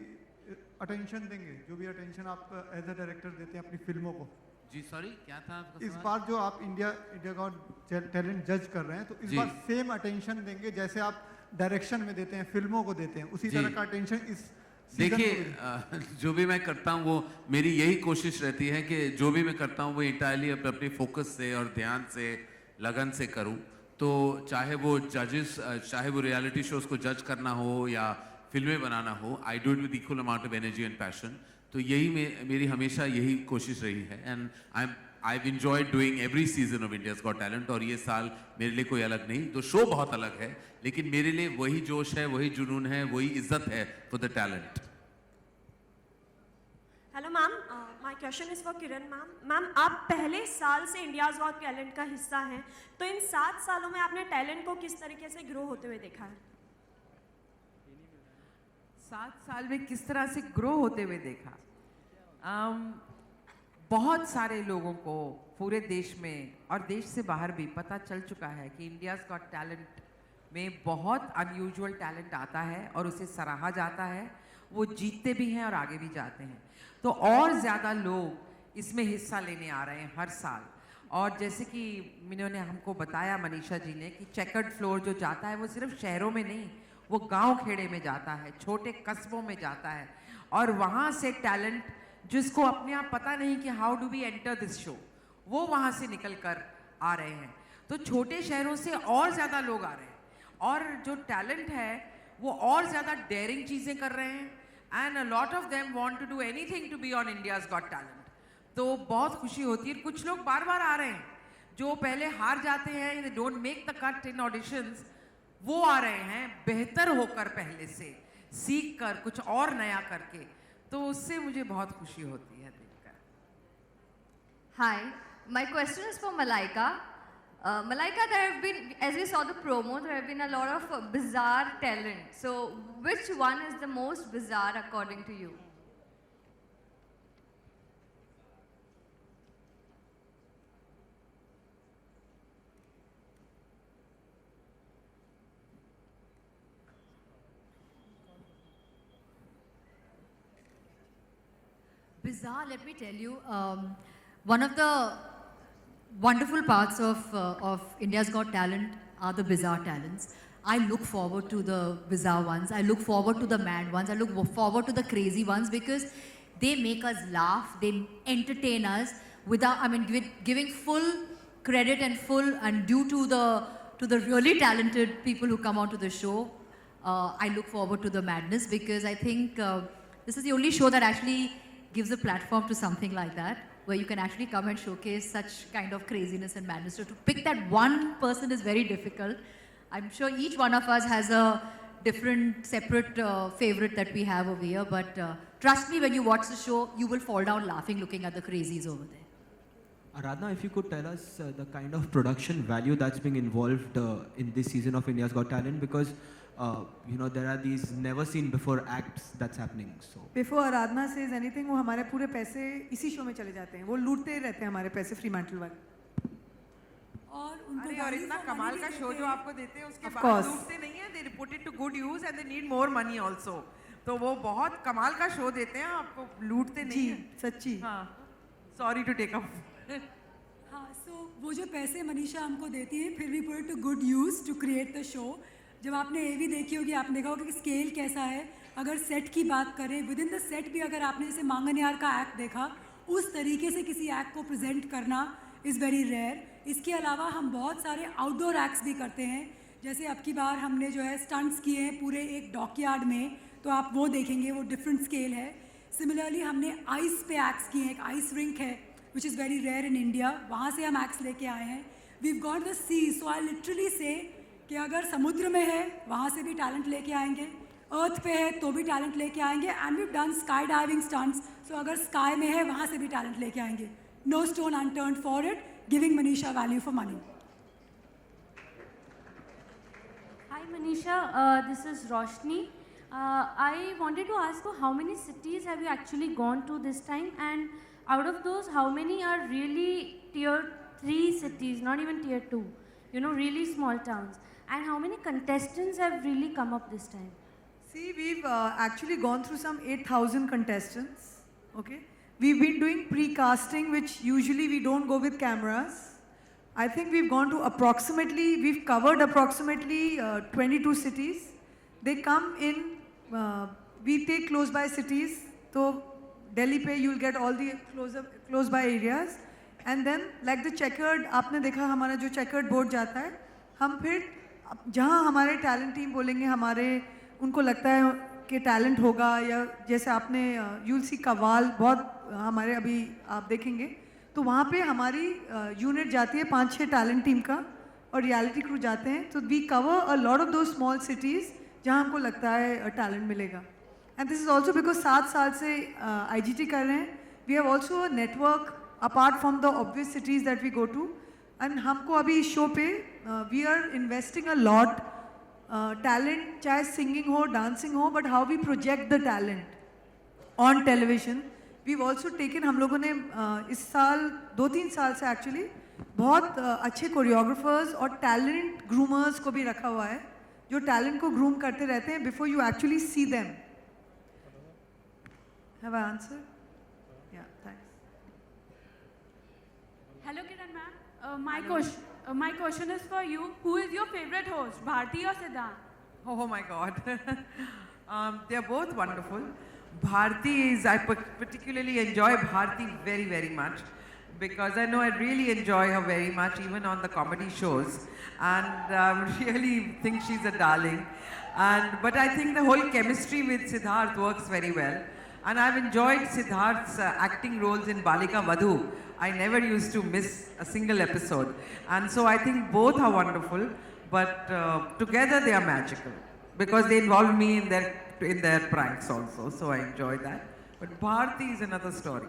अटेंशन देंगे जो भी अटेंशन आप एज ए डायरेक्टर देते हैं अपनी फिल्मों को? जी सॉरी, क्या था आपका इस सवाल? बार जो आप इंडिया गॉट टैलेंट जज कर रहे हैं, तो इस जी। बार सेम अटेंशन देंगे जैसे आप डायरेक्शन में देते हैं, फिल्मों को देते हैं, उसी जी। तरह का अटेंशन इस देखिए, जो भी मैं करता हूँ वो मेरी यही कोशिश रहती है कि जो भी मैं करता हूँ वो इंटायरली अपने फोकस से और ध्यान से लगन से करूँ। तो चाहे वो जजेस, चाहे वो रियलिटी शोज को जज करना हो या फिल्में बनाना हो, I do it with equal amount of energy and passion. तो यही मेरी हमेशा यही कोशिश रही है। And I have enjoyed doing every season of India's got talent. और ये साल मेरे लिए कोई अलग नहीं। तो शो बहुत अलग है, लेकिन मेरे लिए वही जोश है, वही जुनून है, वही इज्जत है for the talent. Hello ma'am, my question is for Kiran ma'am. Ma'am, आप पहले साल से इंडियाज गॉट टैलेंट का हिस्सा हैं, तो इन 7 सालों में आपने टैलेंट को किस तरीके से ग्रो होते हुए देखा है? 7 साल में किस तरह से ग्रो होते हुए देखा? बहुत सारे लोगों को पूरे देश में और देश से बाहर भी पता चल चुका है कि इंडियाज गॉट टैलेंट में बहुत अनयूजुअल टैलेंट आता है और उसे सराहा जाता है। वो जीतते भी हैं और आगे भी जाते हैं। तो और ज़्यादा लोग इसमें हिस्सा लेने आ रहे हैं हर साल। और जैसे कि इन्होंने हमको बताया, मनीषा जी ने, कि चेकर्ड फ्लोर जो जाता है वो सिर्फ शहरों में नहीं, वो गांव खेड़े में जाता है, छोटे कस्बों में जाता है। और वहाँ से टैलेंट जिसको अपने आप पता नहीं कि how do we enter this show, वो वहाँ से निकल कर आ रहे हैं। तो छोटे शहरों से और ज़्यादा लोग आ रहे हैं और जो टैलेंट है वो और ज़्यादा डेयरिंग चीज़ें कर रहे हैं। And a lot of them want to do anything to be on India's got talent. तो बहुत खुशी होती है। कुछ लोग बार बार आ रहे हैं, जो पहले हार जाते हैं, they don't make the cut in auditions, वो आ रहे हैं बेहतर होकर, पहले से सीख कर, कुछ और नया करके। तो उससे मुझे बहुत खुशी होती है देखकर। Hi, my question is for Malaika. Malaika, there have been, as we saw the promo, there have been a lot of bizarre talent. So, which one is the most bizarre according to you? Bizarre, let me tell you, one of the wonderful parts of India's Got Talent are the bizarre talents. I look forward to the bizarre ones. I look forward to the mad ones. I look forward to the crazy ones because they make us laugh. They entertain us without, giving full credit and full and due to the really talented people who come onto the show. I look forward to the madness because I think this is the only show that actually gives a platform to something like that, where you can actually come and showcase such kind of craziness and madness. So to pick that one person is very difficult. I'm sure each one of us has a different, separate favorite that we have over here, but trust me, when you watch the show, you will fall down laughing looking at the crazies over there. Aradhana, if you could tell us the kind of production value that's being involved in this season of India's Got Talent, because there are these never seen before acts that's happening. So Before Aradhana says anything, वो हमारे पूरे पैसे इसी show में चले जाते हैं. वो लूटते ही रहते हैं हमारे पैसे फ्रीमैंटल वाले. और इतना कमाल का शो जो आपको देते हैं उसके बाद लूटते नहीं है. They put it to good use and they need more money also. तो वो बहुत कमाल का शो देते हैं, आपको लूटते नहीं है. सच्ची. हाँ. Sorry to take up. हाँ, so वो जो पैसे मनीषा हमको देती है, फिर we put it to good use to create the show. जब आपने ये भी देखी होगी, आपने देखा होगा कि स्केल कैसा है. अगर सेट की बात करें, विद इन द सेट भी अगर आपने जैसे मांगन यार का एक्ट देखा, उस तरीके से किसी एक्ट को प्रेजेंट करना इज़ वेरी रेयर. इसके अलावा हम बहुत सारे आउटडोर एक्ट्स भी करते हैं. जैसे अब की बार हमने जो है स्टंट्स किए हैं पूरे एक डॉकयार्ड में, तो आप वो देखेंगे, वो डिफरेंट स्केल है. सिमिलरली हमने आइस पे एक्ट्स किए हैं. एक आइस रिंक है which is very rare in India, वहाँ से हम एक्ट्स लेके आए हैं. We've got the sea, so I literally say कि अगर समुद्र में है वहाँ से भी टैलेंट लेके आएंगे, अर्थ पे है तो भी टैलेंट लेके आएंगे. And we've done sky diving stunts, so अगर स्काई में है वहाँ से भी टैलेंट लेके आएंगे. No stone unturned for it, giving Manisha value for money. Hi Manisha, this is Roshni. I wanted to ask you, how many cities have you actually gone to this time, and out of those, how many are really tier 3 cities, not even tier 2, really small towns, and how many contestants have really come up this time? See, we've actually gone through some 8,000 contestants. Okay, we've been doing pre-casting, which usually we don't go with cameras. I think we've gone to we've covered approximately 22 cities. They come in, we take close by cities. So Delhi pe you'll get all the close by areas. And then like the checkered, आपने देखा हमारा जो checkered board जाता है, हम फिर जहाँ हमारे talent team बोलेंगे, हमारे उनको लगता है कि talent होगा, या जैसे आपने you'll see कवाल बहुत हमारे अभी आप देखेंगे, तो वहाँ पे हमारी यूनिट जाती है 5-6 टैलेंट टीम का, और रियलिटी क्रू जाते हैं. तो we cover a lot of दो स्मॉल सिटीज़ जहाँ हमको लगता है टैलेंट मिलेगा. And this is also because 7 साल से IGT कर रहे हैं. We have also a network apart from the obvious cities that we go to. एंड हमको अभी इस शो पे we are investing a lot talent, चाहे सिंगिंग हो, डांसिंग हो, but how we project the talent on television. We've also taken, हम लोगों ने इस साल 2-3 साल से एक्चुअली बहुत अच्छे कोरियोग्राफर्स और टैलेंट ग्रूमर्स को भी रखा हुआ है, जो टैलेंट को ग्रूम करते रहते हैं before you actually see them. Have I answer? या, thanks. Hello Kiran ma'am, my question is for you. Who is your favorite host, Bharti or Siddharth? Oh my God. They are both wonderful. Bharti is, I particularly enjoy Bharti very, very much, because I know I really enjoy her very much, even on the comedy shows, and really think she's a darling. But I think the whole chemistry with Siddharth works very well, and I've enjoyed Siddharth's acting roles in Balika Vadhu. I never used to miss a single episode, and so I think both are wonderful, but together they are magical, because they involve me in their pranks also, so I enjoy that. But Bharti is another story.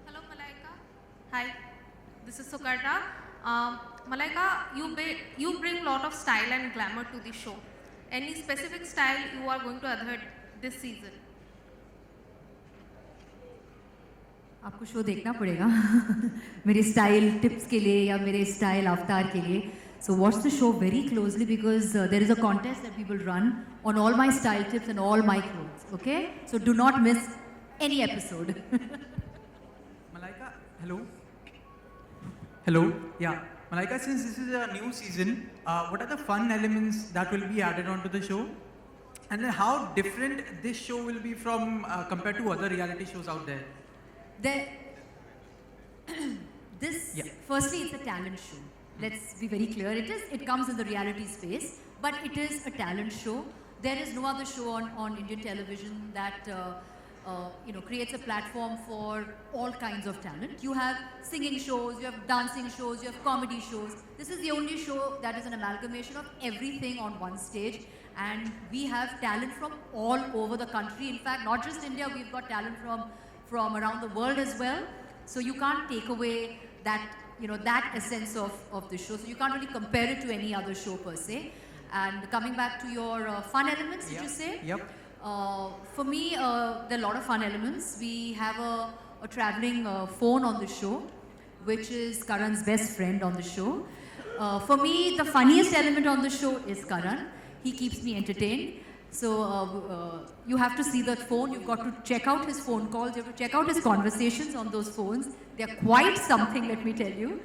Hello Malaika. Hi. This is Sukarta. Malaika, you bring lot of style and glamour to the show. Any specific style you are going to adhere this season? आपको show देखना पड़ेगा मेरे style tips के लिए या मेरे style अवतार के लिए. So watch the show very closely because there is a contest that we will run on all my style tips and all my clothes. Okay? So do not miss any episode. Malaika, hello. Hello. Yeah. Malaika, since this is a new season, what are the fun elements that will be added onto the show? And then how different this show will be from compared to other reality shows out there? Firstly, it's a talent show. Let's be very clear. It comes in the reality space, but it is a talent show. There is no other show on Indian television that creates a platform for all kinds of talent. You have singing shows, you have dancing shows, you have comedy shows. This is the only show that is an amalgamation of everything on one stage, and we have talent from all over the country. In fact, not just India, we've got talent from around the world as well. So you can't take away that essence of the show. So you can't really compare it to any other show per se. And coming back to your fun elements, did you say? Yep. For me, there are a lot of fun elements. We have a traveling phone on the show, which is Karan's best friend on the show. For me, the funniest element on the show is Karan. He keeps me entertained. So you have to see that phone. You've got to check out his phone calls. You have to check out his conversations on those phones. They're quite something, let me tell you.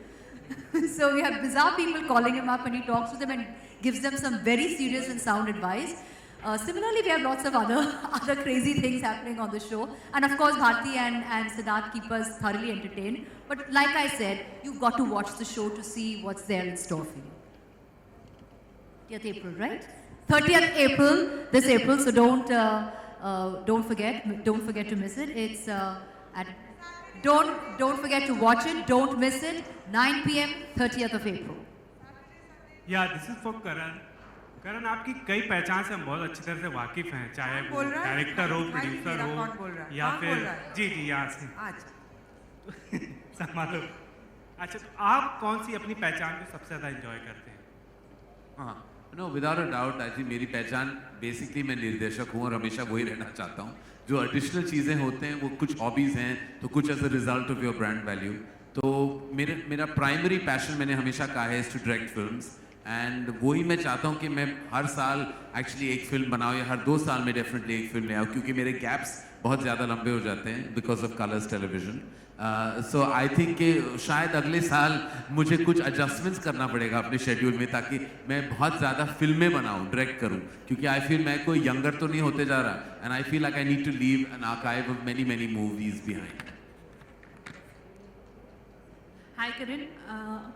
So we have bizarre people calling him up and he talks to them and gives them some very serious and sound advice. Similarly, we have lots of other crazy things happening on the show. And of course, Bharti and Siddharth keep us thoroughly entertained. But like I said, you've got to watch the show to see what's there in store for you. 30th April, right? 30th April, this April, so don't forget to miss it. It's don't forget to watch it, don't miss it. 9 p.m. 30th of April. Yeah, this is for Karan. Karan, आपकी कई पहचान से हम बहुत अच्छी तरह से वाकिफ हैं, चाहे वो डायरेक्टर हो, प्रोड्यूसर हो या फिर जी यहाँ से संभालो. अच्छा, तो आप कौन सी अपनी पहचान को सबसे ज़्यादा एंजॉय करते हैं? हाँ, no without a doubt I think मेरी पहचान बेसिकली मैं निर्देशक हूँ और हमेशा वही रहना चाहता हूँ. जो एडिशनल चीज़ें होते हैं वो कुछ हॉबीज़ हैं तो कुछ as a result of your brand value. तो मेरा प्राइमरी पैशन मैंने हमेशा कहा है is to direct films and वही मैं चाहता हूँ कि मैं हर साल एक्चुअली एक फिल्म बनाऊँ या हर 2 साल में डेफिनेटली एक फिल्म ले आऊँ क्योंकि मेरे गैप्स बहुत ज़्यादा लंबे हो जाते हैं because of colours television. So I think कि शायद अगले साल मुझे कुछ एडजस्टमेंट्स करना पड़ेगा अपने शेड्यूल में ताकि मैं बहुत ज़्यादा फिल्में बनाऊँ, डायरेक्ट करूँ क्योंकि आई फील मैं कोई यंगर तो नहीं होते जा रहा and I feel like I need to leave an archive of many movies behind. Hi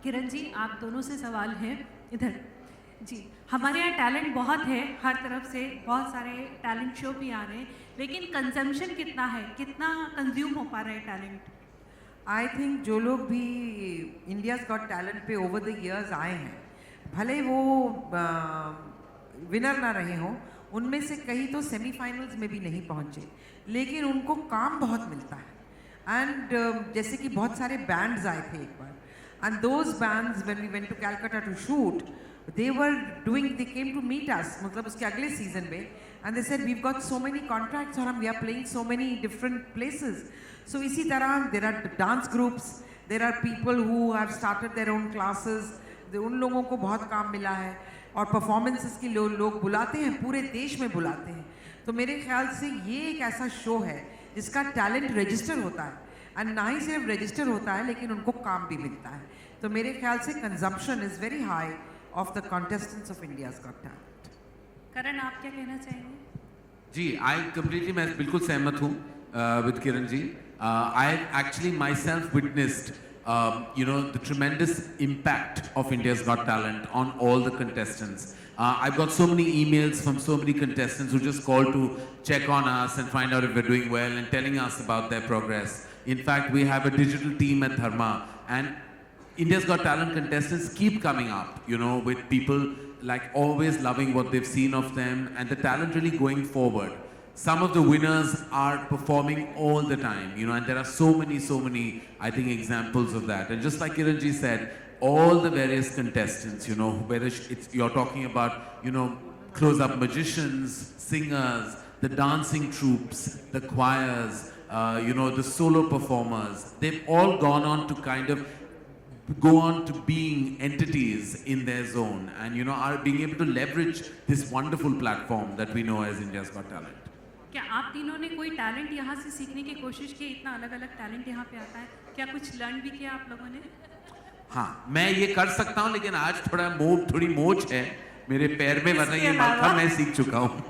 Kiran ji, आप दोनों से सवाल है इधर जी. हमारे यहाँ टैलेंट बहुत है, हर तरफ से बहुत सारे टैलेंट शो भी आ रहे हैं, लेकिन कंजम्पशन कितना है, कितना कंज्यूम हो पा रहा है टैलेंट? आई थिंक जो लोग भी इंडियाज़ गॉट टैलेंट पे ओवर द इयर्स आए हैं, भले वो विनर ना रहे हों, उनमें से कई तो सेमीफाइनल्स में भी नहीं पहुँचे, लेकिन उनको काम बहुत मिलता है. एंड जैसे कि बहुत सारे बैंड्स आए थे एक बार, and those bands when we went to Calcutta to shoot, they came to meet us, मतलब उसके अगले सीजन में, and they said we've got so many contracts और we are playing so many different places. So इसी तरह there are dance groups, there are people who have started their own classes, उन लोगों को बहुत काम मिला है और performances के लोग बुलाते हैं, पूरे देश में बुलाते हैं. तो मेरे ख्याल से ये एक ऐसा शो है जिसका टैलेंट रजिस्टर होता है, एंड ना ही सिर्फ रजिस्टर होता है लेकिन उनको काम भी मिलता है. तो मेरे ख्याल से consumption is very high of the contestants of India's Got Talent. करण, आप क्या कहना चाहेंगे? जी, मैं बिल्कुल सहमत हूँ with Kiran ji. I actually myself witnessed the tremendous impact of India's Got Talent on all the contestants. I've got so many emails from so many contestants who just called to check on us and find out if we're doing well and telling us about their progress. In fact, we have a digital team at Dharma, and India's Got Talent contestants keep coming up, with people like always loving what they've seen of them and the talent really going forward. some of the winners are performing all the time, you know, and there are so many, I think, examples of that. And just like Kiranji said, all the various contestants, you know, whether you're talking about, you know, close-up magicians, singers, the dancing troops, the choirs, you know, the solo performers, they've all gone on to kind of go on to being entities in their zone and, you know, are being able to leverage this wonderful platform that we know as India's Got Talent. क्या आप तीनों ने कोई talent यहाँ से सीखने की कोशिश की? इतना अलग-अलग टैलेंट यहाँ पे आता है, क्या कुछ लर्न भी किया आप लोगों ने? हाँ, मैं ये कर सकता हूँ, लेकिन आज थोड़ी मोच है मेरे पैर में, वरना ये मलखा मैं सीख चुका हूँ।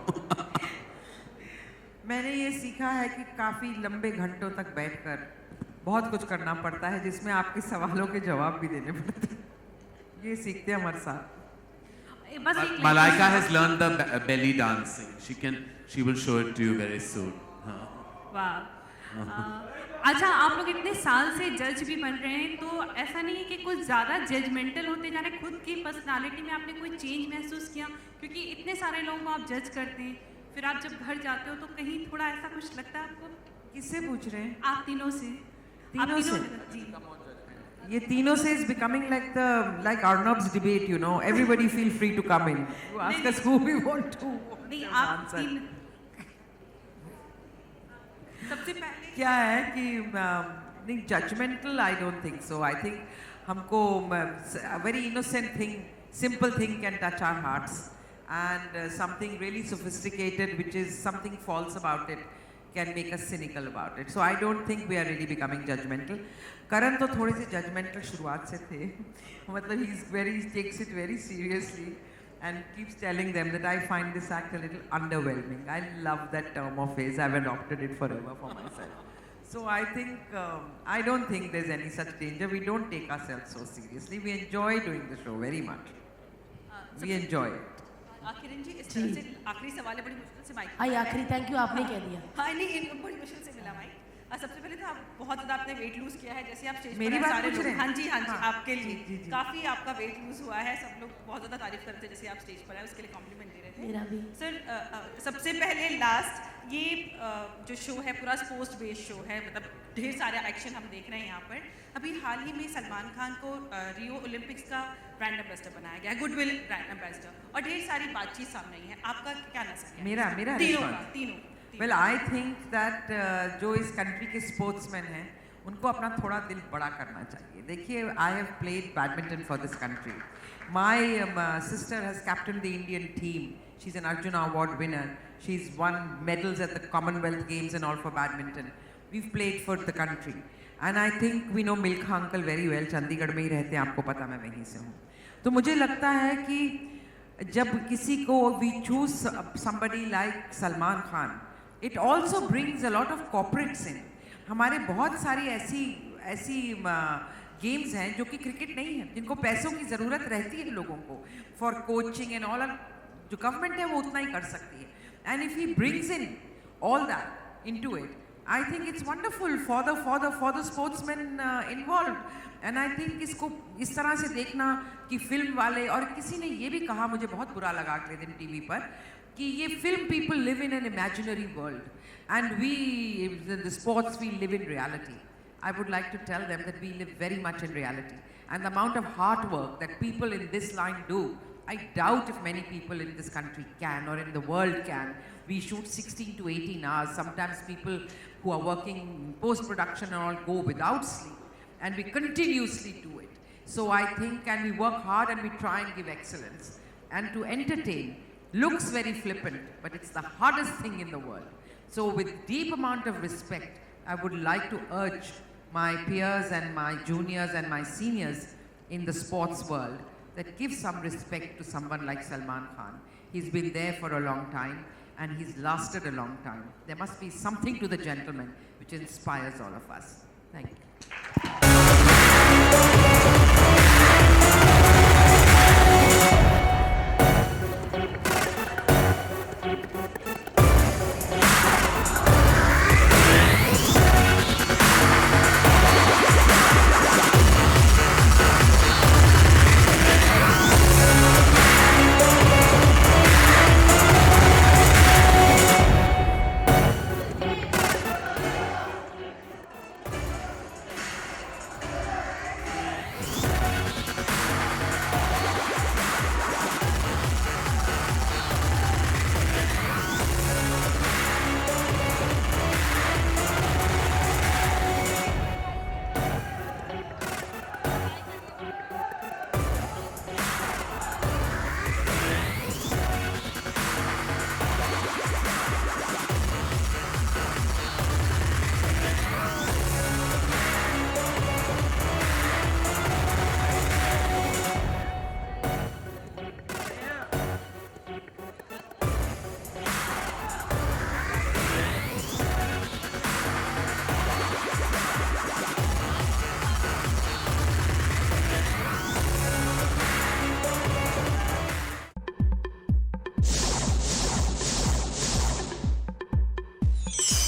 मैंने ये सीखा है कि काफ़ी लंबे घंटों तक बैठकर बहुत कुछ करना पड़ता है, जिसमें आपके सवालों के जवाब भी देने पड़ते हैं। ये सीखते हैं हमारे साथ। Malaika has learned the belly dancing. She will show it to you very soon. वाह। अच्छा, आप लोग इतने साल से जज भी बन रहे हैं, तो ऐसा नहीं है कि कुछ ज़्यादा जजमेंटल होते जा रहे हैं? खुद की पर्सनालिटी में आपने कोई चेंज महसूस किया? क्योंकि इतने सारे लोगों को आप जज करते हैं, फिर आप जब घर जाते हो तो कहीं थोड़ा ऐसा कुछ लगता है आपको? किससे पूछ रहे हैं? आप तीनों से। तीनों से? ये तीनों से is becoming like Arnab's debate, you know. Everybody feel free to come in. You ask us who we want to. नहीं, आप तीन सबसे पहले क्या है कि नहीं, judgmental I don't think so. I think हमको a very innocent thing, simple thing can touch our hearts, and something really sophisticated, which is something false about it, can make us cynical about it. So I don't think we are really becoming judgmental. Karan तो थोड़े से judgmental शुरुआत से थे, मतलब he takes it very seriously and keeps telling them that I find this act a little underwhelming. I love that term of his. I've adopted it forever for myself. So I think, I don't think there's any such danger. We don't take ourselves so seriously. We enjoy doing the show very much. We enjoy it. Kiran ji, इस तरह से आखिरी सवाल है, बड़ी मुश्किल से mic. आई आखिरी, थैंक यू, आपने कह दिया। हाँ नहीं, बड़ी मुश्किल से मिला माइक। सबसे पहले तो आप बहुत ज़्यादा आपने वेट लूज किया है, जैसे आप स्टेज मेरी पर बात सारे पूछ लोग, रहे हैं? हाँ जी, आपके लिए जी। काफ़ी आपका वेट लूज हुआ है, सब लोग बहुत ज़्यादा तारीफ करते हैं जैसे आप स्टेज पर आए, उसके लिए कॉम्प्लीमेंट दे रहे थे। मेरा भी। सर, सबसे पहले लास्ट, ये जो शो है पूरा स्पोर्ट्स बेस्ड शो है, मतलब ढेर सारे एक्शन हम देख रहे हैं यहाँ पर। अभी हाल ही में सलमान खान को रियो ओलंपिक्स का ब्रांड एम्बेसडर बनाया गया है, गुडविल ब्रांड एम्बेसडर, और ढेर सारी बातचीत सामने आई है। आपका क्या नजरिया? मेरा तीनों। Well, I think that जो इस कंट्री के स्पोर्ट्समैन हैं, उनको अपना थोड़ा दिल बड़ा करना चाहिए। देखिए, I have played badminton for this country. My sister has captained the Indian team. She's an Arjuna Award winner. She's won medals at the Commonwealth Games and all for badminton. We've played for the country. And I think we know Milkha uncle very well. Chandigarh में ही रहते हैं, आपको पता, मैं वहीं से हूँ। तो मुझे लगता है कि जब किसी को we choose somebody like Salman Khan, it also brings a lot of corporates in. हमारे बहुत सारी ऐसी गेम्स हैं जो कि क्रिकेट नहीं है, जिनको पैसों की ज़रूरत रहती है लोगों को फॉर कोचिंग एंड ऑल। जो गवर्नमेंट है वो उतना ही कर सकती है, and if he brings in all that into it, I think it's wonderful for the sportsman involve. And I think इसको इस तरह से देखना कि फिल्म वाले, और किसी ने ये भी कहा, मुझे बहुत बुरा लगा अगले दिन टीवी पर, कि ये film people live in an imaginary world and we the sports we live in reality. I would like to tell them that we live very much in reality, and the amount of hard work that people in this line do, I doubt if many people in this country can, or in the world can. We shoot 16 to 18 hours. Sometimes people who are working post-production and all go without sleep, and we continuously do it. So I think, and we work hard and we try and give excellence. And to entertain looks very flippant, but it's the hardest thing in the world. So with deep amount of respect, I would like to urge my peers and my juniors and my seniors in the sports world that give some respect to someone like Salman Khan. He's been there for a long time and he's lasted a long time. There must be something to the gentleman which inspires all of us. Thank you. है।